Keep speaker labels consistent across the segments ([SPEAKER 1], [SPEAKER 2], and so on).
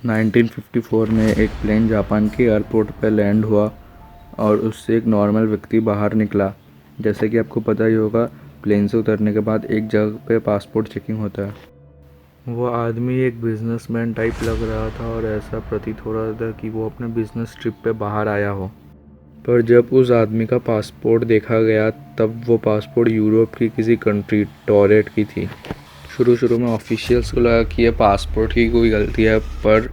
[SPEAKER 1] 1954 में एक plane Japan के एयरपोर्ट पर लैंड हुआ और उससे एक नॉर्मल व्यक्ति बाहर निकला। जैसे कि आपको पता ही होगा, प्लेन से उतरने के बाद एक जगह पे पासपोर्ट चेकिंग होता है। वो आदमी एक बिजनेसमैन टाइप लग रहा था और ऐसा प्रतीत हो रहा था कि वो अपने बिजनेस ट्रिप पे बाहर आया हो। पर जब उस आदमी का पासपोर्ट देखा गया तब वो पासपोर्ट यूरोप की किसी कंट्री टॉरेट की थी। शुरू में ऑफिशियल्स को लगा कि ये पासपोर्ट की कोई गलती है, पर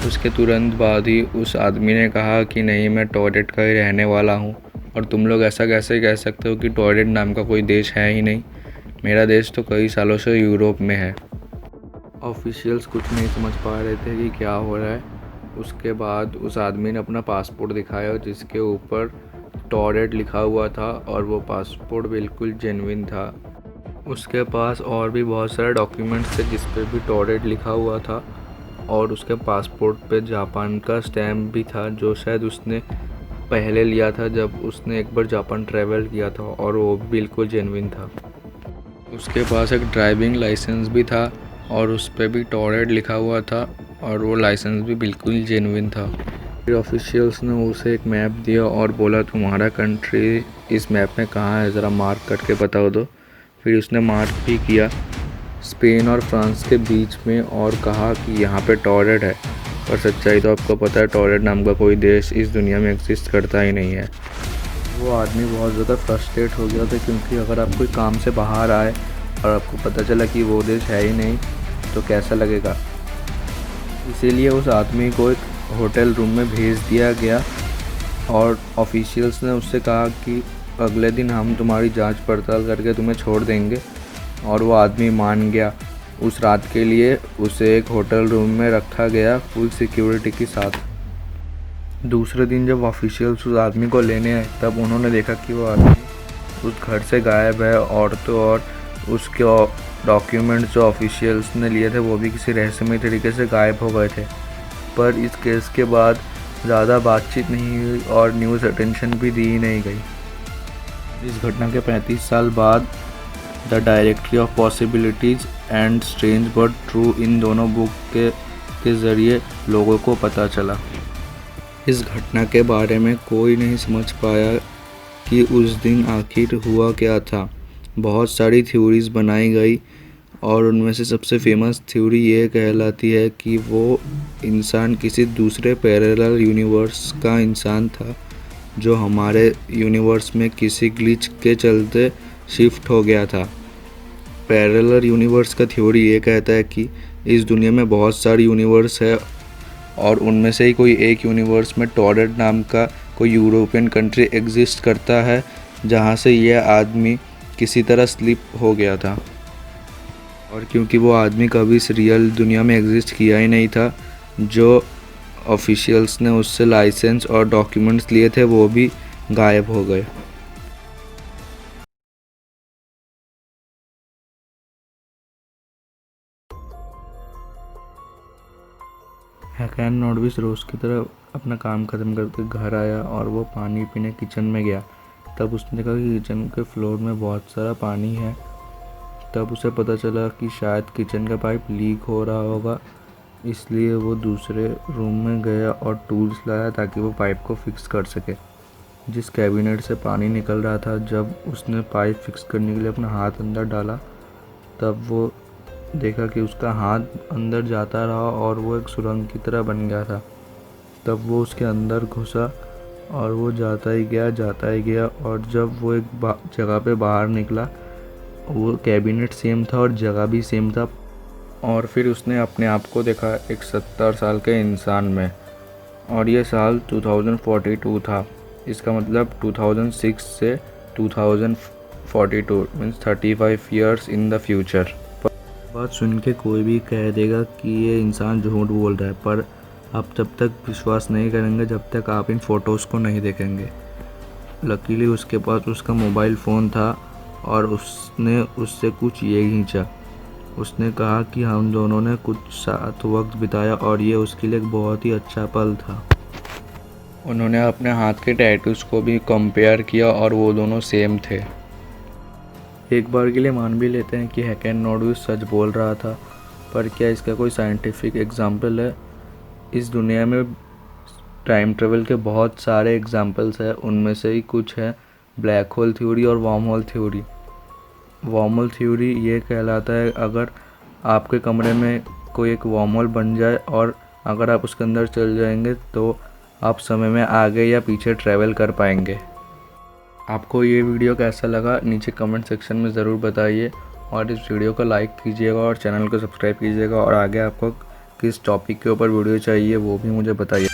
[SPEAKER 1] उसके तुरंत बाद ही उस आदमी ने कहा कि नहीं, मैं टॉरेट का ही रहने वाला हूँ और तुम लोग ऐसा कैसे कह सकते हो कि टॉरेट नाम का कोई देश है ही नहीं। मेरा देश तो कई सालों से यूरोप में है। ऑफिशियल्स कुछ नहीं समझ पा रहे थे कि क्या हो रहा है। उसके बाद उस आदमी ने अपना पासपोर्ट दिखाया जिसके ऊपर टॉरेट लिखा हुआ था और वो पासपोर्ट बिल्कुल जेन्युइन था। उसके पास और भी बहुत सारे डॉक्यूमेंट्स थे जिस पे भी टॉरेट लिखा हुआ था और उसके पासपोर्ट पे जापान का स्टैम्प भी था जो शायद उसने पहले लिया था जब उसने एक बार जापान ट्रैवल किया था, और वो बिल्कुल जेन्युइन था। उसके पास एक ड्राइविंग लाइसेंस भी था और उस पर भी टॉरेट लिखा हुआ था और वो लाइसेंस भी बिल्कुल जेन्युइन था। फिर ऑफिशियल्स ने उसे एक मैप दिया और बोला, तुम्हारा कंट्री इस मैप में कहाँ है, ज़रा मार्क करके बता दो। फिर उसने मार्क भी किया स्पेन और फ्रांस के बीच में और कहा कि यहाँ पे टॉरेट है। पर सच्चाई तो आपको पता है, टॉरेट नाम का कोई देश इस दुनिया में एग्जिस्ट करता ही नहीं है। वो आदमी बहुत ज़्यादा फ्रस्ट्रेट हो गया था क्योंकि अगर आप कोई काम से बाहर आए और आपको पता चला कि वो देश है ही नहीं तो कैसा लगेगा। इसीलिए उस आदमी को एक होटल रूम में भेज दिया गया और ऑफिशियल्स ने उससे कहा कि अगले दिन हम तुम्हारी जांच पड़ताल करके तुम्हें छोड़ देंगे, और वो आदमी मान गया। उस रात के लिए उसे एक होटल रूम में रखा गया फुल सिक्योरिटी के साथ। दूसरे दिन जब ऑफिशियल्स उस आदमी को लेने आए तब उन्होंने देखा कि वो आदमी उस घर से गायब है, और तो और उसके डॉक्यूमेंट्स जो ऑफिशियल्स ने लिए थे वो भी किसी रहस्यमय तरीके से गायब हो गए थे। पर इस केस के बाद ज़्यादा बातचीत नहीं हुई और न्यूज़ अटेंशन भी दी नहीं गई। इस घटना के 35 साल बाद the directory of possibilities and strange but true in दोनों बुक के ज़रिए लोगों को पता चला। इस घटना के बारे में कोई नहीं समझ पाया कि उस दिन आखिर हुआ क्या था। बहुत सारी थ्योरीज बनाई गई और उनमें से सबसे फेमस थ्योरी ये कहलाती है कि वो इंसान किसी दूसरे पैरेलल यूनिवर्स का इंसान था जो हमारे यूनिवर्स में किसी ग्लिच के चलते शिफ्ट हो गया था। पैरेलल यूनिवर्स का थ्योरी ये कहता है कि इस दुनिया में बहुत सारी यूनिवर्स है और उनमें से ही कोई एक यूनिवर्स में टॉरेट नाम का कोई यूरोपियन कंट्री एग्जिस्ट करता है जहाँ से यह आदमी किसी तरह स्लिप हो गया था। और क्योंकि वो आदमी कभी इस रियल दुनिया में एग्जिस्ट किया ही नहीं था, जो ऑफिशियल्स ने उससे लाइसेंस और डॉक्यूमेंट्स लिए थे वो भी गायब हो गए। हैकन नॉर्विस रोज़ की तरह अपना काम ख़त्म करके घर आया और वो पानी पीने किचन में गया। तब उसने देखा कि किचन के फ्लोर में बहुत सारा पानी है। तब उसे पता चला कि शायद किचन का पाइप लीक हो रहा होगा, इसलिए वो दूसरे रूम में गया और टूल्स लाया ताकि वो पाइप को फिक्स कर सके। जिस कैबिनेट से पानी निकल रहा था, जब उसने पाइप फिक्स करने के लिए अपना हाथ अंदर डाला तब वो देखा कि उसका हाथ अंदर जाता रहा और वो एक सुरंग की तरह बन गया था। तब वो उसके अंदर घुसा और वो जाता ही गया और जब वो एक जगह पे बाहर निकला, वो कैबिनेट सेम था और जगह भी सेम था। और फिर उसने अपने आप को देखा एक 70 साल के इंसान में, और ये साल 2042 था। इसका मतलब 2006 से 2042 means 35 years in the future. बात सुन के कोई भी कह देगा कि ये इंसान झूठ बोल रहा है, पर आप तब तक विश्वास नहीं करेंगे जब तक आप इन फ़ोटोज़ को नहीं देखेंगे। लकीली उसके पास उसका मोबाइल फ़ोन था और उसने उससे कुछ ये खींचा। उसने कहा कि हम दोनों ने कुछ साथ वक्त बिताया और ये उसके लिए एक बहुत ही अच्छा पल था। उन्होंने अपने हाथ के टैटूज़ को भी कंपेयर किया और वो दोनों सेम थे। एक बार के लिए मान भी लेते हैं कि हैकन नॉर्विस सच बोल रहा था, पर क्या इसका कोई साइंटिफिक एग्जाम्पल है? इस दुनिया में टाइम ट्रेवल के बहुत सारे एग्जाम्पल्स हैं, उनमें से ही कुछ है ब्लैक होल थ्योरी और worm hole theory. Worm hole theory ये कहलाता है अगर आपके कमरे में कोई एक वार्म होल बन जाए और अगर आप उसके अंदर चल जाएंगे तो आप समय में आगे या पीछे ट्रैवल कर पाएंगे। आपको ये वीडियो कैसा लगा नीचे कमेंट सेक्शन में ज़रूर बताइए और इस वीडियो को लाइक कीजिएगा और चैनल को सब्सक्राइब कीजिएगा और आगे आपको किस टॉपिक के ऊपर वीडियो चाहिए वो भी मुझे बताइए।